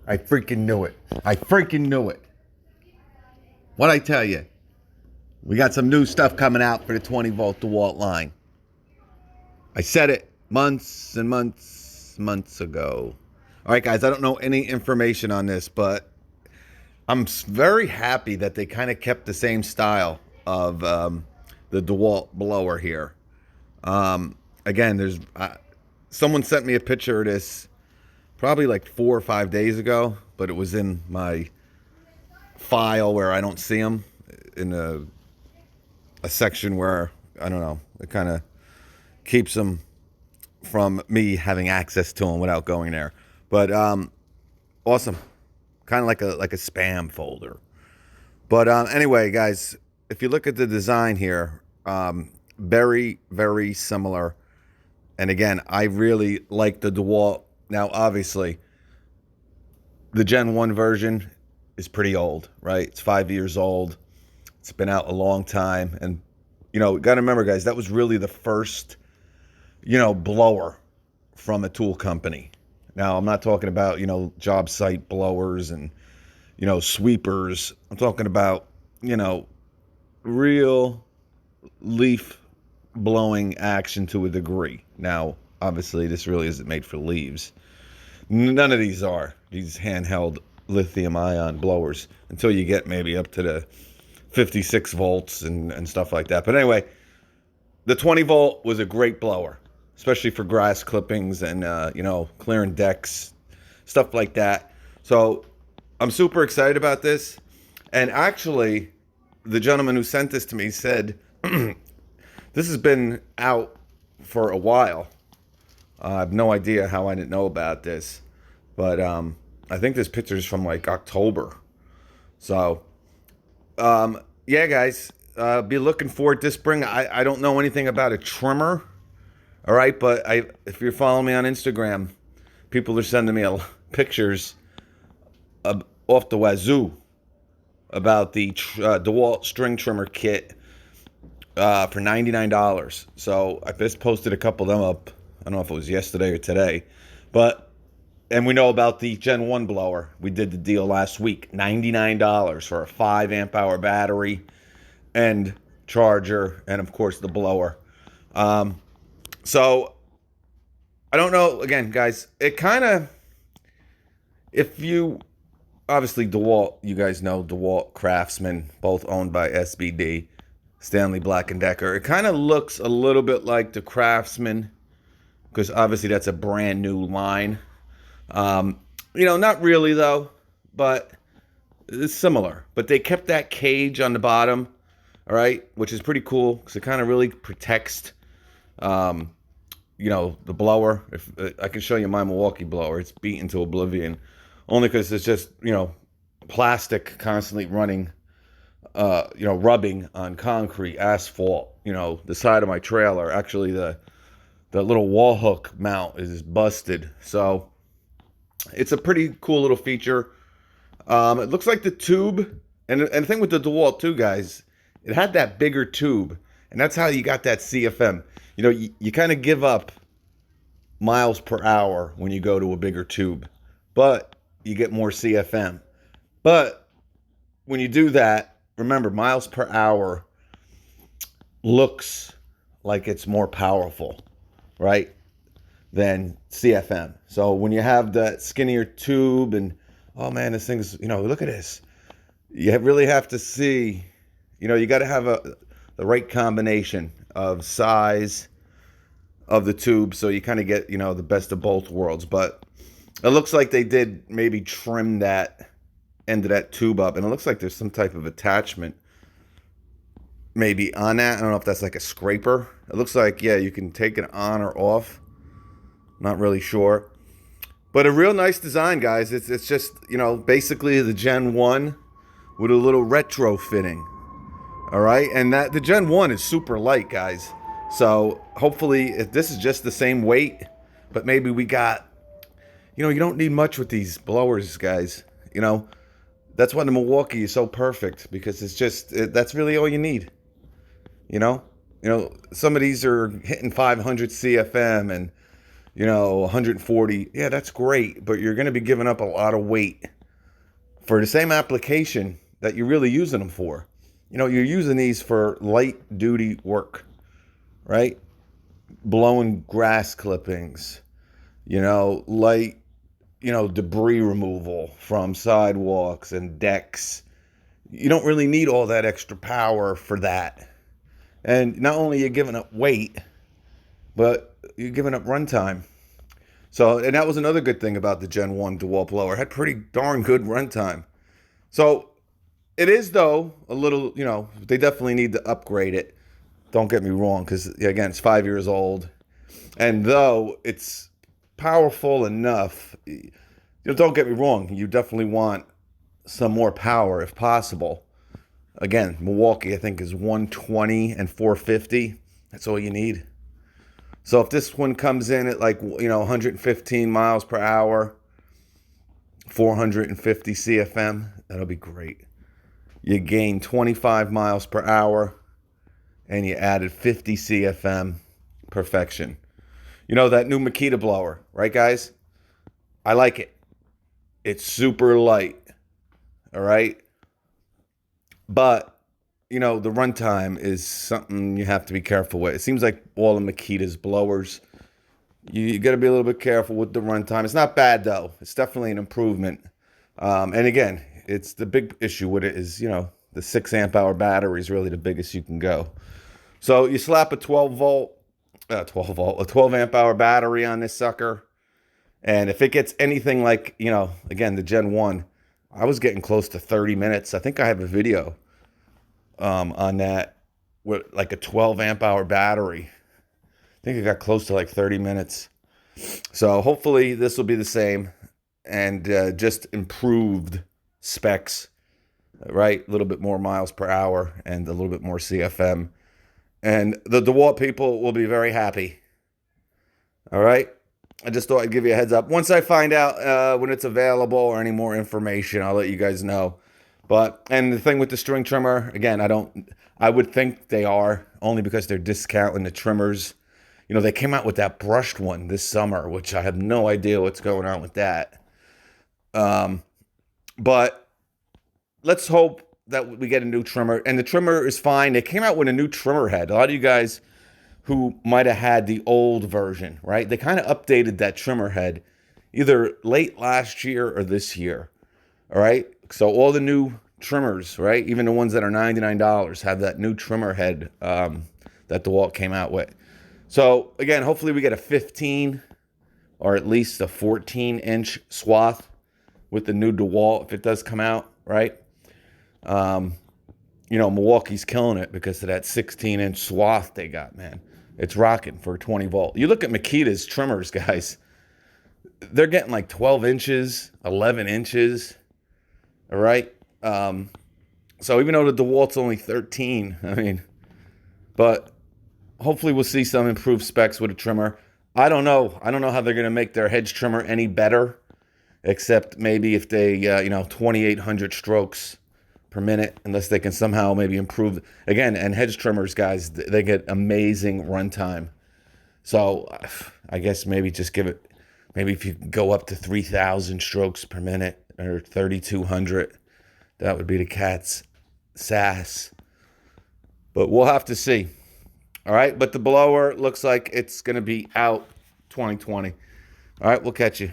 I freaking knew it. I freaking knew it. What'd I tell you? We got some new stuff coming out for the 20 volt DeWalt line. I said it months and months ago. All right, guys, I don't know any information on this, but I'm very happy that they kind of kept the same style of the DeWalt blower here. Again, there's someone sent me a picture of this probably like 4 or 5 days ago, but it was in my file where I don't see them in a section where, I don't know, it kind of keeps them from me having access to them without going there. But awesome, kind of like a spam folder. But anyway, guys, if you look at the design here, very, very similar. And again, I really like the DeWalt. Now, obviously, the Gen 1 version is pretty old, right? It's 5 years old. It's been out a long time. And, you know, got to remember, guys, that was really the first, blower from a tool company. Now, I'm not talking about, job site blowers and, sweepers. I'm talking about, real leaf blowing action to a degree. Now, obviously, this really isn't made for leaves. None of these are. These handheld lithium ion blowers until you get maybe up to the 56 volts and stuff like that. But anyway, the 20 volt was a great blower, especially for grass clippings and, clearing decks, stuff like that. So I'm super excited about this. And actually, the gentleman who sent this to me said, this has been out for a while. I have no idea how I didn't know about this. But I think this picture is from like October. So, yeah, guys, be looking for it this spring. I don't know anything about a trimmer. All right, but if you're following me on Instagram, people are sending me pictures off the wazoo about the DeWalt string trimmer kit for $99. So I just posted a couple of them up. I don't know if it was yesterday or today, and we know about the Gen 1 blower. We did the deal last week, $99 for a 5 amp hour battery and charger, and of course the blower. So I don't know, again, guys, it kind of, if you, obviously DeWalt, you guys know DeWalt, Craftsman, both owned by SBD, Stanley Black & Decker. It kind of looks a little bit like the Craftsman, because obviously that's a brand new line. Not really though, but it's similar. But they kept that cage on the bottom, all right, which is pretty cool because it kind of really protects, the blower. If I can show you my Milwaukee blower, it's beaten to oblivion, only because it's just plastic constantly running, rubbing on concrete, asphalt. The side of my trailer, actually the little wall hook mount is busted. So it's a pretty cool little feature. It looks like the tube, and the thing with the DeWalt too, guys, it had that bigger tube, and that's how you got that CFM. You kind of give up miles per hour when you go to a bigger tube, but you get more CFM. But when you do that, remember, miles per hour looks like it's more powerful, right, than CFM. So when you have that skinnier tube and, oh man, this thing's, look at this. You really have to see, you got to have the right combination of size of the tube so you kind of get, the best of both worlds. But it looks like they did maybe trim that end of that tube up, and it looks like there's some type of attachment maybe on that. I don't know if that's like a scraper. It looks like, yeah, you can take it on or off. Not really sure. But a real nice design, guys. It's just, basically the Gen 1 with a little retrofitting. All right? And the Gen 1 is super light, guys. So hopefully, if this is just the same weight, but maybe we got, you don't need much with these blowers, guys. That's why the Milwaukee is so perfect, because it's just, that's really all you need. Some of these are hitting 500 CFM and 140. Yeah, that's great, but you're going to be giving up a lot of weight for the same application that you're really using them for. You're using these for light duty work, right? Blowing grass clippings, light, debris removal from sidewalks and decks. You don't really need all that extra power for that. And not only are you giving up weight, but you're giving up runtime. So, and that was another good thing about the Gen 1 DeWalt blower. It had pretty darn good runtime. So, it is, though, a little, they definitely need to upgrade it. Don't get me wrong, because, again, it's 5 years old. And though it's powerful enough, don't get me wrong, you definitely want some more power if possible. Again, Milwaukee, I think, is 120 and 450. That's all you need. So if this one comes in at 115 miles per hour, 450 CFM, that'll be great. You gain 25 miles per hour and you added 50 CFM. Perfection. That new Makita blower, right, guys? I like it. It's super light. All right. But, the runtime is something you have to be careful with. It seems like all of Makita's blowers, you got to be a little bit careful with the runtime. It's not bad, though. It's definitely an improvement. And again, it's the big issue with it is, the 6 amp hour battery is really the biggest you can go. So you slap a 12 amp hour battery on this sucker. And if it gets anything like, again, the Gen 1, I was getting close to 30 minutes. I think I have a video on that with like a 12 amp hour battery. I think it got close to like 30 minutes. So hopefully this will be the same and just improved specs, right? A little bit more miles per hour and a little bit more CFM. And the DeWalt people will be very happy. All right. I just thought I'd give you a heads up. Once I find out when it's available or any more information, I'll let you guys know. And the thing with the string trimmer, again, I would think they are, only because they're discounting the trimmers. They came out with that brushed one this summer, which I have no idea what's going on with that. But let's hope that we get a new trimmer. And the trimmer is fine. They came out with a new trimmer head. A lot of you guys who might have had the old version, right? They kind of updated that trimmer head either late last year or this year, all right? So all the new trimmers, right, even the ones that are $99 have that new trimmer head that DeWalt came out with. So, again, hopefully we get a 15 or at least a 14-inch swath with the new DeWalt if it does come out, right? Milwaukee's killing it because of that 16-inch swath they got, man. It's rocking for a 20 volt. You look at Makita's trimmers, guys. They're getting like 12 inches, 11 inches. All right. So even though the DeWalt's only 13, but hopefully we'll see some improved specs with a trimmer. I don't know. I don't know how they're going to make their hedge trimmer any better, except maybe if they, 2,800 strokes per minute, unless they can somehow maybe improve. Again, and hedge trimmers, guys, they get amazing runtime. So I guess maybe just give it, maybe if you go up to 3,000 strokes per minute or 3,200, that would be the cat's sass. But we'll have to see. All right, but the blower looks like it's going to be out 2020. All right, we'll catch you.